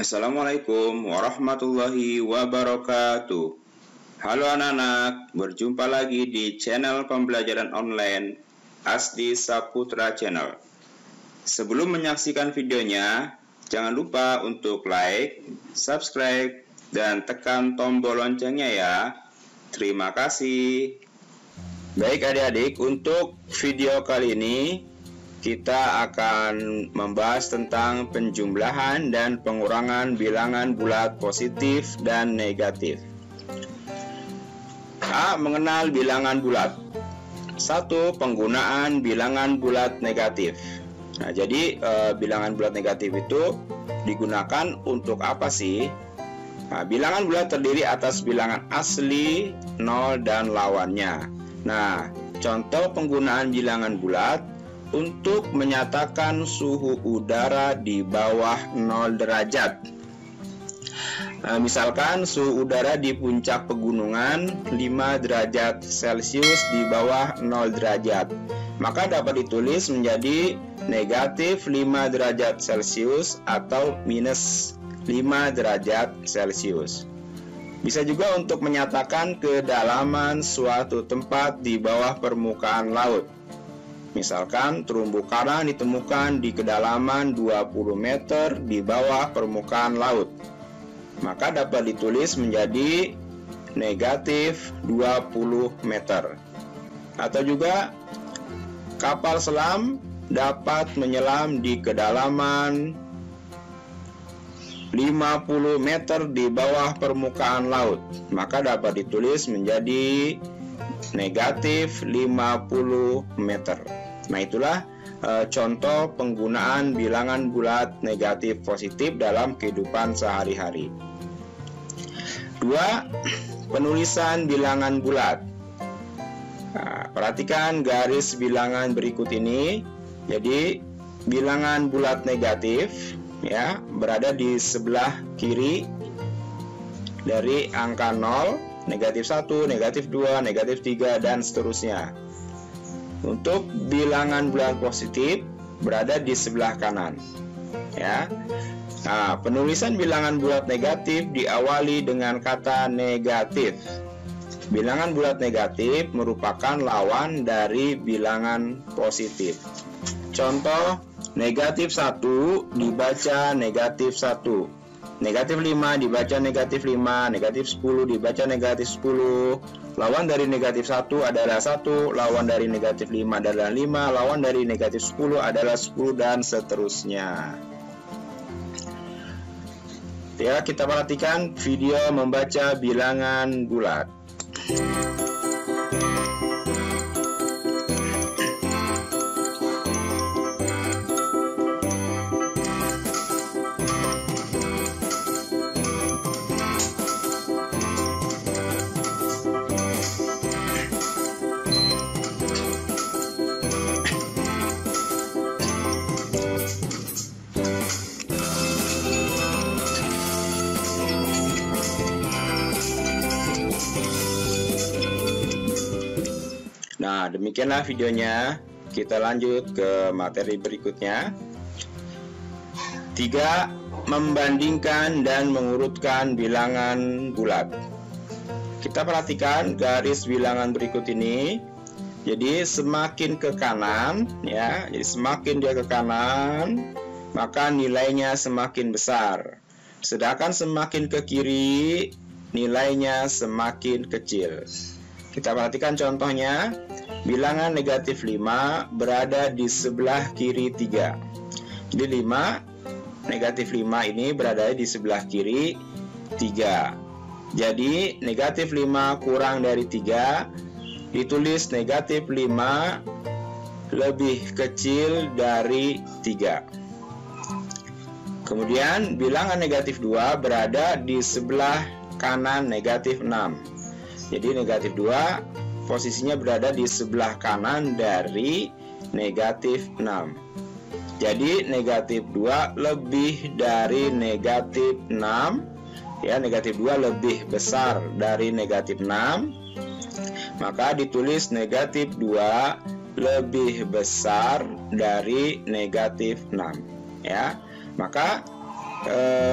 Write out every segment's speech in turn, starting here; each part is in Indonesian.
Assalamualaikum warahmatullahi wabarakatuh. Halo anak-anak, berjumpa lagi di channel pembelajaran online Asdi Saputra Channel. Sebelum menyaksikan videonya, jangan lupa untuk like, subscribe, dan tekan tombol loncengnya ya. Terima kasih. Baik adik-adik, untuk video kali ini kita akan membahas tentang penjumlahan dan pengurangan bilangan bulat positif dan negatif. A. Mengenal bilangan bulat. 1. Penggunaan bilangan bulat negatif. Nah, jadi bilangan bulat negatif itu digunakan untuk apa sih? Nah, bilangan bulat terdiri atas bilangan asli, 0, dan lawannya. Nah, contoh penggunaan bilangan bulat untuk menyatakan suhu udara di bawah 0 derajat. Misalkan suhu udara di puncak pegunungan 5 derajat Celcius di bawah 0 derajat. Maka dapat ditulis menjadi negatif 5 derajat Celcius atau minus 5 derajat Celcius. Bisa juga untuk menyatakan kedalaman suatu tempat di bawah permukaan laut. Misalkan terumbu karang ditemukan di kedalaman 20 meter di bawah permukaan laut. Maka dapat ditulis menjadi negatif 20 meter. Atau juga kapal selam dapat menyelam di kedalaman 50 meter di bawah permukaan laut. Maka dapat ditulis menjadi negatif 50 meter. Nah, itulah contoh penggunaan bilangan bulat negatif positif dalam kehidupan sehari-hari. 2. Penulisan bilangan bulat. Nah, perhatikan garis bilangan berikut ini. Jadi bilangan bulat negatif ya berada di sebelah kiri dari angka 0, negatif 1, negatif 2, negatif 3, dan seterusnya. Untuk bilangan bulat positif berada di sebelah kanan. Ya. Nah, penulisan bilangan bulat negatif diawali dengan kata negatif. Bilangan bulat negatif merupakan lawan dari bilangan positif. Contoh, negatif 1 dibaca negatif 1. Negatif 5 dibaca negatif 5, negatif 10 dibaca negatif 10. Lawan dari negatif 1 adalah 1, lawan dari negatif 5 adalah 5, lawan dari negatif 10 adalah 10, dan seterusnya. Ya, kita perhatikan video membaca bilangan bulat. Nah, demikianlah videonya. Kita lanjut ke materi berikutnya. 3. Membandingkan dan mengurutkan bilangan bulat. Kita perhatikan garis bilangan berikut ini. Jadi semakin ke kanan ya, jadi semakin dia ke kanan, maka nilainya semakin besar. Sedangkan semakin ke kiri, nilainya semakin kecil. Kita perhatikan contohnya. Bilangan negatif 5 berada di sebelah kiri 3. Jadi 5, negatif 5 ini berada di sebelah kiri 3. Jadi negatif 5 kurang dari 3, ditulis negatif 5 lebih kecil dari 3. Kemudian bilangan negatif 2 berada di sebelah kanan negatif 6. Jadi negatif 2 posisinya berada di sebelah kanan dari negatif 6. Jadi negatif 2 lebih dari negatif 6. Ya, negatif 2 lebih besar dari negatif 6. Maka ditulis negatif 2 lebih besar dari negatif 6. Ya, maka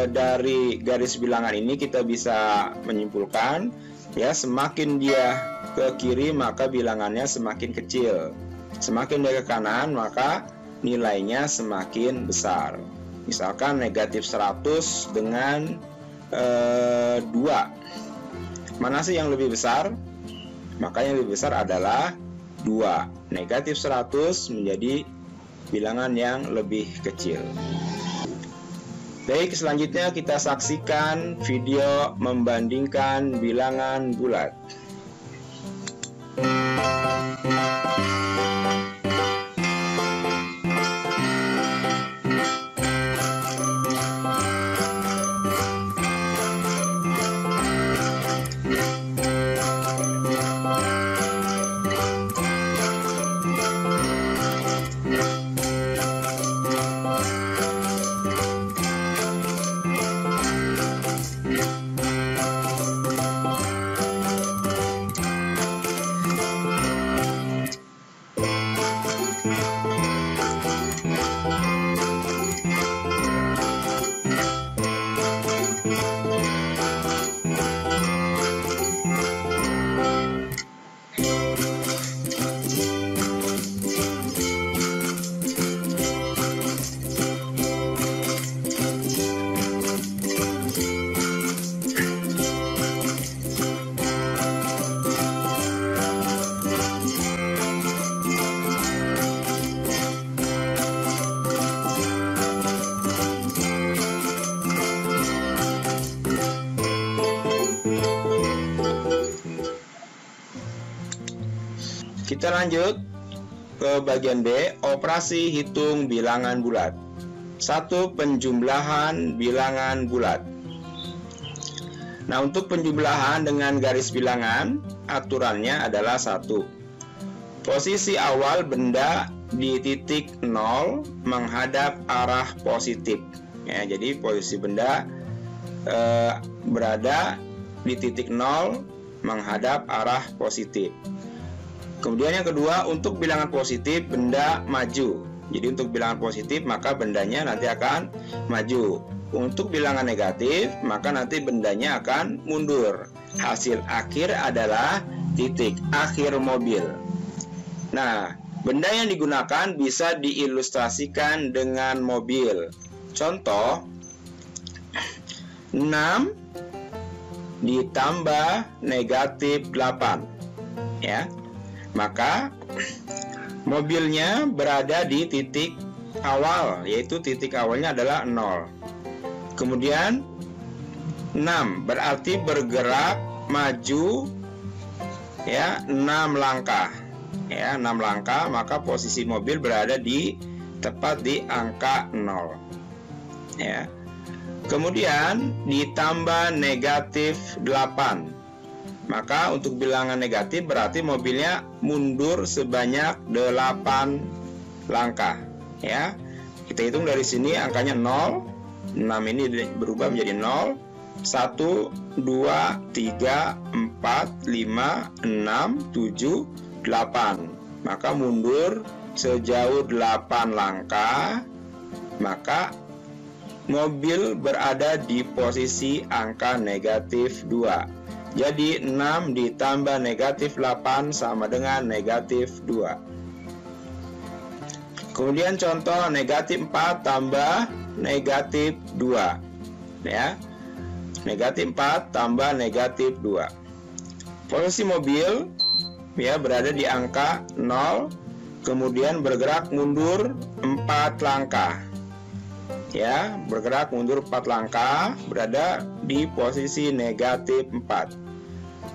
dari garis bilangan ini kita bisa menyimpulkan, ya, semakin dia ke kiri maka bilangannya semakin kecil, semakin dia ke kanan maka nilainya semakin besar. Misalkan negatif 100 dengan 2, mana sih yang lebih besar? Maka yang lebih besar adalah 2. Negatif 100 menjadi bilangan yang lebih kecil. Baik, selanjutnya kita saksikan video membandingkan bilangan bulat. Kita lanjut ke bagian B, operasi hitung bilangan bulat. 1. Penjumlahan bilangan bulat. Nah, untuk penjumlahan dengan garis bilangan, aturannya adalah 1. Posisi awal benda di titik 0 menghadap arah positif. Ya, jadi posisi benda berada di titik 0 menghadap arah positif. Kemudian yang kedua, untuk bilangan positif benda maju. Jadi untuk bilangan positif maka bendanya nanti akan maju. Untuk bilangan negatif maka nanti bendanya akan mundur. Hasil akhir adalah titik akhir mobil. Nah, benda yang digunakan bisa diilustrasikan dengan mobil. Contoh, 6 ditambah negatif 8. Ya. Maka mobilnya berada di titik awal, yaitu titik awalnya adalah 0. Kemudian 6 berarti bergerak maju, ya, 6 langkah. Ya, 6 langkah, maka posisi mobil berada tepat di angka 0. Ya. Kemudian ditambah negatif 8. Maka untuk bilangan negatif berarti mobilnya mundur sebanyak 8 langkah. Ya, kita hitung dari sini angkanya 0. 6 ini berubah menjadi 0. 1, 2, 3, 4, 5, 6, 7, 8. Maka mundur sejauh 8 langkah. Maka mobil berada di posisi angka negatif 2. Jadi 6 ditambah negatif 8 sama dengan negatif 2. Kemudian contoh negatif 4 tambah negatif 2. Ya, negatif 4 tambah negatif 2. Posisi mobil, ya, berada di angka 0. Kemudian bergerak mundur 4 langkah. Ya, bergerak mundur 4 langkah, berada di posisi negatif 4.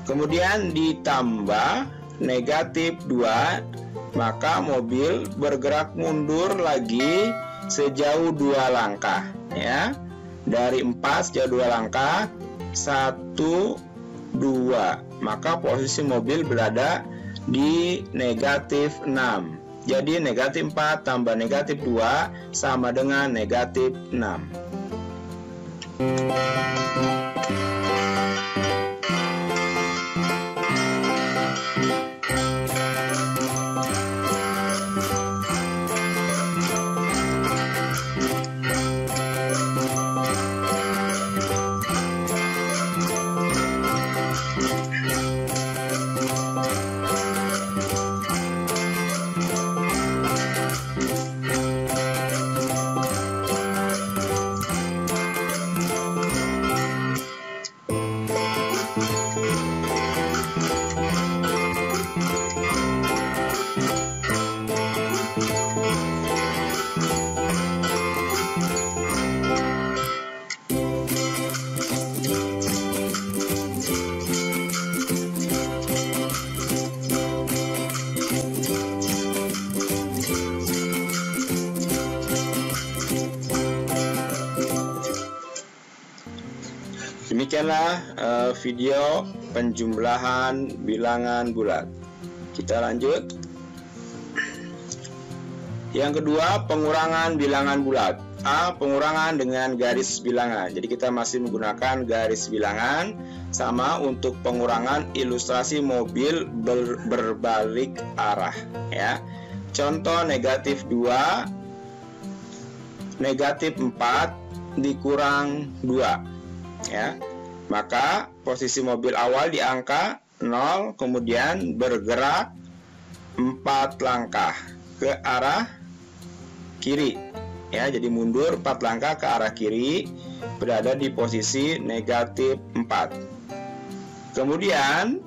Kemudian ditambah negatif 2, maka mobil bergerak mundur lagi sejauh 2 langkah. Ya, dari 4 sejauh 2 langkah, 1, 2. Maka posisi mobil berada di negatif 6. Jadi negatif 4 tambah negatif 2 sama dengan negatif 6. Demikianlah video penjumlahan bilangan bulat. Kita lanjut. Yang kedua, pengurangan bilangan bulat. A. Pengurangan dengan garis bilangan. Jadi kita masih menggunakan garis bilangan. Sama untuk pengurangan ilustrasi mobil berbalik arah, ya. Contoh negatif 2, negatif 4 dikurang 2, ya. Maka posisi mobil awal di angka 0, kemudian bergerak 4 langkah ke arah kiri, ya. Jadi mundur 4 langkah ke arah kiri, berada di posisi negatif 4. Kemudian,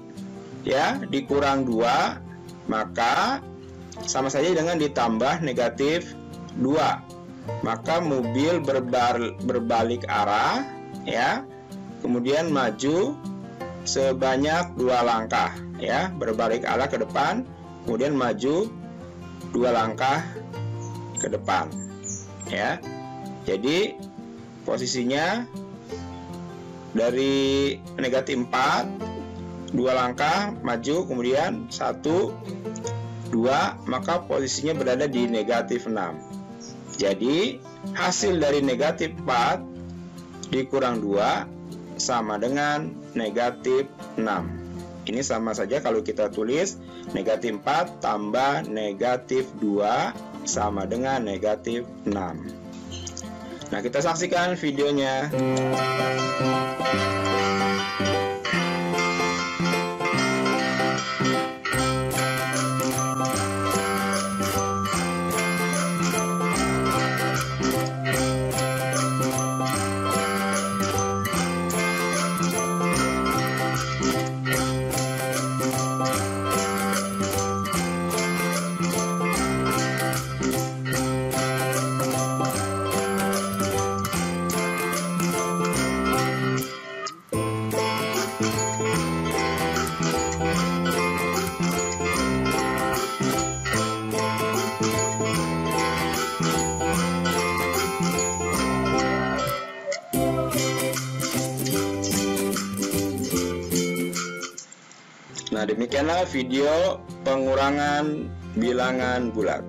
ya, dikurang 2, maka sama saja dengan ditambah negatif 2. Maka mobil berbalik arah, ya. Kemudian maju sebanyak 2 langkah, ya, berbalik arah ke depan, kemudian maju 2 langkah ke depan, ya. Jadi posisinya dari negatif 4, 2 langkah maju, kemudian 1, 2, maka posisinya berada di negatif 6. Jadi hasil dari negatif 4 dikurang 2 sama dengan negatif 6. Ini sama saja kalau kita tulis negatif 4 tambah negatif 2 sama dengan negatif 6. Nah, kita saksikan videonya. Nah, demikianlah video pengurangan bilangan bulat.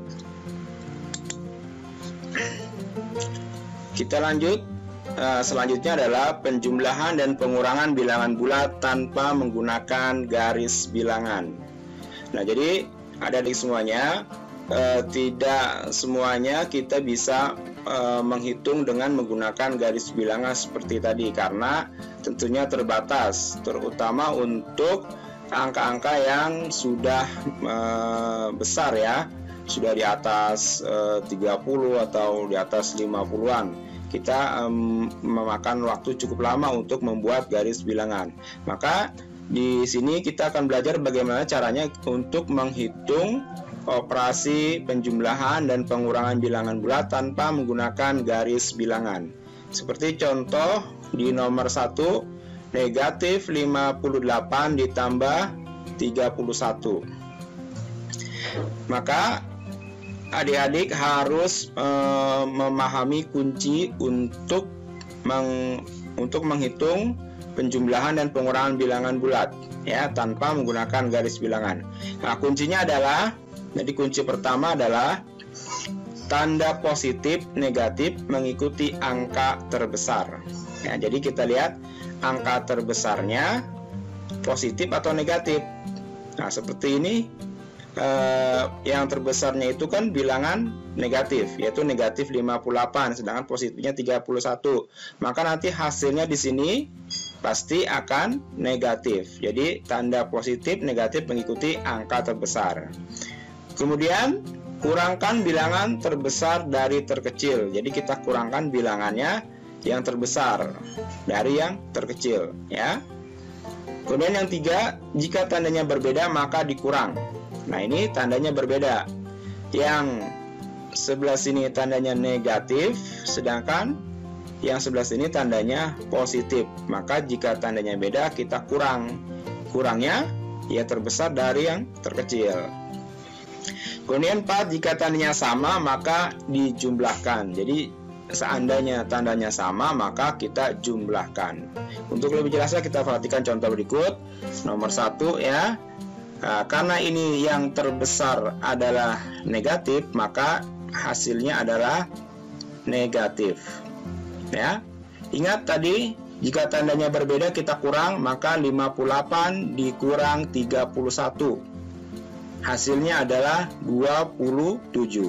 Kita lanjut. Selanjutnya adalah penjumlahan dan pengurangan bilangan bulat tanpa menggunakan garis bilangan. Nah, jadi adik-adik semuanya, tidak semuanya kita bisa menghitung dengan menggunakan garis bilangan seperti tadi, karena tentunya terbatas, terutama untuk angka-angka yang sudah besar, ya, sudah di atas 30 atau di atas 50-an. Kita memakan waktu cukup lama untuk membuat garis bilangan. Maka di sini kita akan belajar bagaimana caranya untuk menghitung operasi penjumlahan dan pengurangan bilangan bulat tanpa menggunakan garis bilangan. Seperti contoh di nomor 1, negatif 58 ditambah 31. Maka adik-adik harus memahami kunci untuk menghitung penjumlahan dan pengurangan bilangan bulat, ya, tanpa menggunakan garis bilangan. Nah, kuncinya adalah, jadi kunci pertama adalah tanda positif negatif mengikuti angka terbesar. Ya, jadi kita lihat angka terbesarnya positif atau negatif. Nah, seperti ini, yang terbesarnya itu kan bilangan negatif, yaitu negatif 58, sedangkan positifnya 31. Maka nanti hasilnya di sini pasti akan negatif. Jadi tanda positif negatif mengikuti angka terbesar. Kemudian kurangkan bilangan terbesar dari terkecil. Jadi kita kurangkan bilangannya yang terbesar dari yang terkecil, ya. Kemudian yang tiga, jika tandanya berbeda maka dikurang. Nah, ini tandanya berbeda. Yang sebelah sini tandanya negatif, sedangkan yang sebelah sini tandanya positif. Maka jika tandanya beda, kita kurang. Kurangnya ya terbesar dari yang terkecil. Kemudian 4, jika tandanya sama maka dijumlahkan. Jadi seandainya tandanya sama maka kita jumlahkan. Untuk lebih jelasnya kita perhatikan contoh berikut. Nomor 1, ya. Nah, karena ini yang terbesar adalah negatif, maka hasilnya adalah negatif. Ya. Ingat tadi, jika tandanya berbeda kita kurang, maka 58 dikurang 31. Hasilnya adalah 27.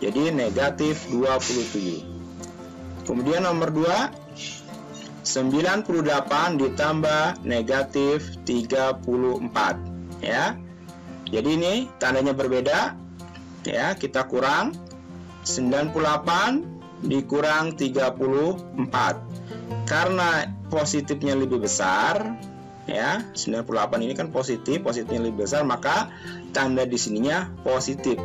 Jadi negatif 27. Kemudian nomor 2, 98 ditambah negatif 34. Ya. Jadi ini tandanya berbeda. Ya, kita kurang 98 dikurang 34. Karena positifnya lebih besar, ya, 98 ini kan positifnya lebih besar, maka tanda di sininya positif.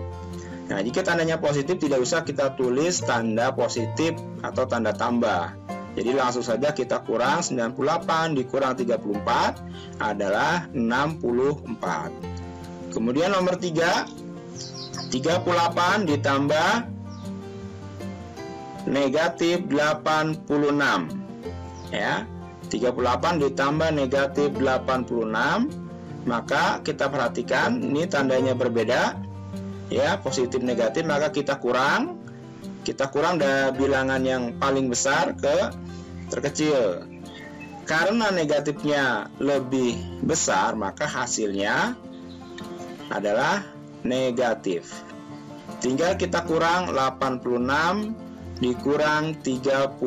Nah, jika tandanya positif tidak usah kita tulis tanda positif atau tanda tambah. Jadi langsung saja kita kurang 98 dikurang 34 adalah 64. Kemudian nomor 3, 38 ditambah negatif 86. Ya, 38 ditambah negatif 86. Maka kita perhatikan ini tandanya berbeda. Ya, positif negatif, maka kita kurang dari bilangan yang paling besar ke terkecil. Karena negatifnya lebih besar, maka hasilnya adalah negatif. Tinggal kita kurang 86 dikurang 38.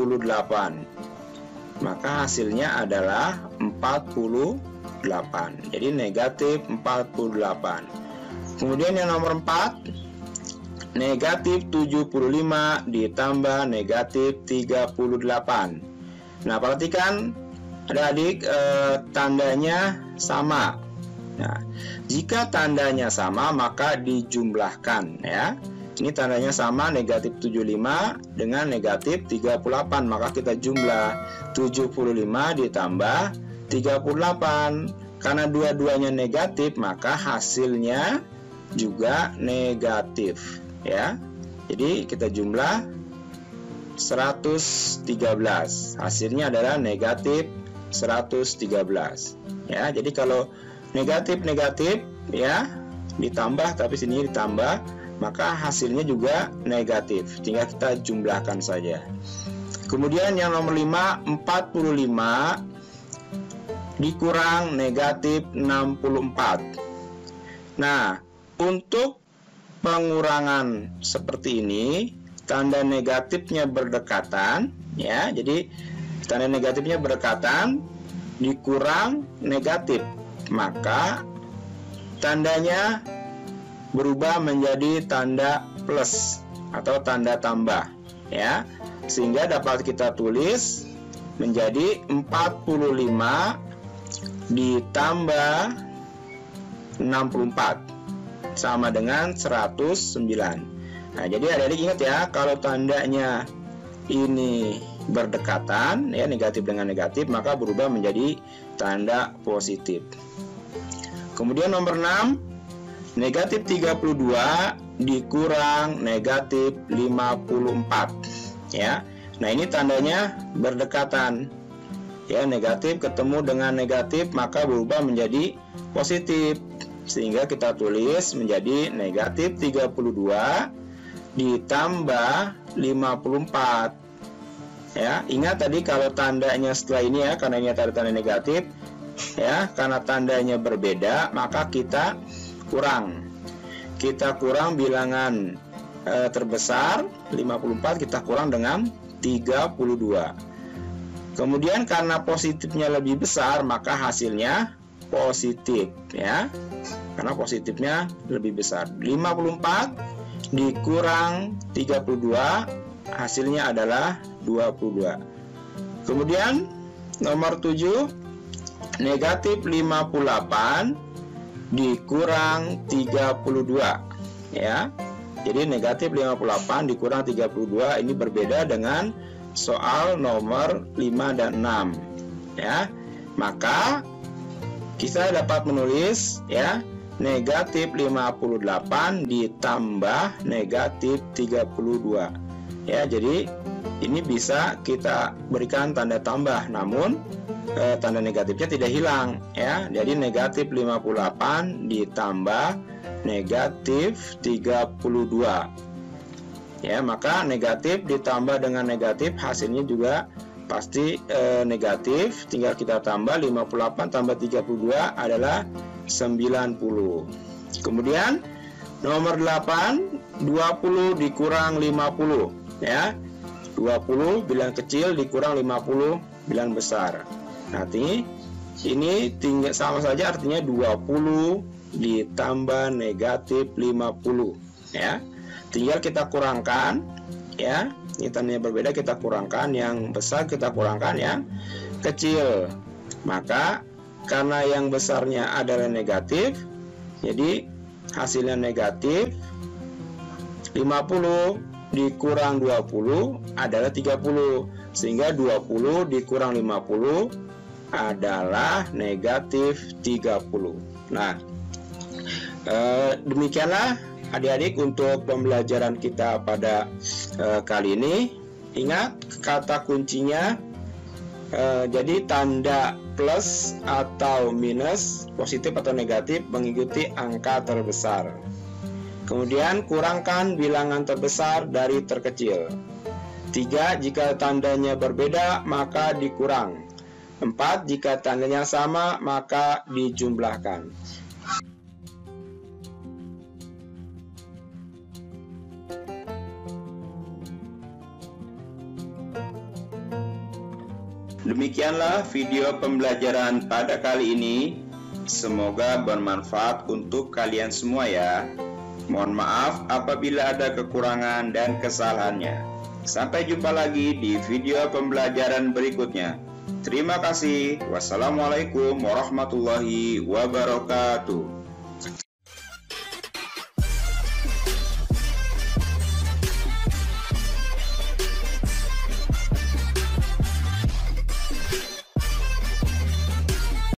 Maka hasilnya adalah 48. Jadi negatif 48. Kemudian yang nomor 4, negatif 75 ditambah negatif 38. Nah, perhatikan adik-adik, tandanya sama. Nah, jika tandanya sama maka dijumlahkan, ya. Ini tandanya sama, negatif 75 dengan negatif 38, maka kita jumlah 75 ditambah 38. Karena dua-duanya negatif, maka hasilnya juga negatif, ya. Jadi kita jumlah 113. Hasilnya adalah negatif 113. Ya, jadi kalau negatif, ya, ditambah, tapi sini ditambah, maka hasilnya juga negatif. Tinggal kita jumlahkan saja. Kemudian yang nomor 5, 45 dikurang negatif 64. Nah, untuk pengurangan seperti ini, tanda negatifnya berdekatan, ya. Jadi tanda negatifnya berdekatan dikurang negatif, maka tandanya berubah menjadi tanda plus atau tanda tambah, ya. Sehingga dapat kita tulis menjadi 45 ditambah 64 sama dengan 109. Nah, jadi adik-adik ingat ya, kalau tandanya ini berdekatan, ya, negatif dengan negatif, maka berubah menjadi tanda positif. Kemudian nomor 6, negatif 32 dikurang negatif 54. Ya. Nah, ini tandanya berdekatan. Ya, negatif ketemu dengan negatif maka berubah menjadi positif. Sehingga kita tulis menjadi negatif 32 ditambah 54. Ya, ingat tadi kalau tandanya setelah ini ya, karena ini ada tanda negatif ya, karena tandanya berbeda maka kita kurang. Kita kurang bilangan terbesar 54, kita kurang dengan 32. Kemudian karena positifnya lebih besar maka hasilnya positif ya. Karena positifnya lebih besar. 54 dikurang 32 hasilnya adalah 22. Kemudian nomor 7 negatif 58 dikurang 32 ya. Jadi negatif 58 dikurang 32 ini berbeda dengan soal nomor 5 dan 6 ya. Maka kita dapat menulis ya, negatif 58 ditambah negatif 32 ya. Jadi ini bisa kita berikan tanda tambah, namun tanda negatifnya tidak hilang ya. Jadi negatif 58 ditambah negatif 32 ya, maka negatif ditambah dengan negatif hasilnya juga pasti negatif. Tinggal kita tambah 58 tambah 32 adalah 90. Kemudian nomor 8 20 dikurang 50 ya. 20 bilang kecil dikurang 50 bilang besar. Nanti ini tinggal sama saja, artinya 20 ditambah negatif 50 ya. Tinggal kita kurangkan ya, ini tandanya berbeda, kita kurangkan yang besar, kita kurangkan yang kecil. Maka karena yang besarnya adalah negatif, jadi hasilnya negatif. 50 dikurang 20 adalah 30, sehingga 20 dikurang 50 adalah negatif 30. Nah, demikianlah adik-adik untuk pembelajaran kita pada kali ini. Ingat kata kuncinya, jadi tanda plus atau minus, positif atau negatif mengikuti angka terbesar. Kemudian kurangkan bilangan terbesar dari terkecil. 3 jika tandanya berbeda maka dikurang. 4 jika tandanya sama maka dijumlahkan. Demikianlah video pembelajaran pada kali ini. Semoga bermanfaat untuk kalian semua ya. Mohon maaf apabila ada kekurangan dan kesalahannya. Sampai jumpa lagi di video pembelajaran berikutnya. Terima kasih. Wassalamualaikum warahmatullahi wabarakatuh.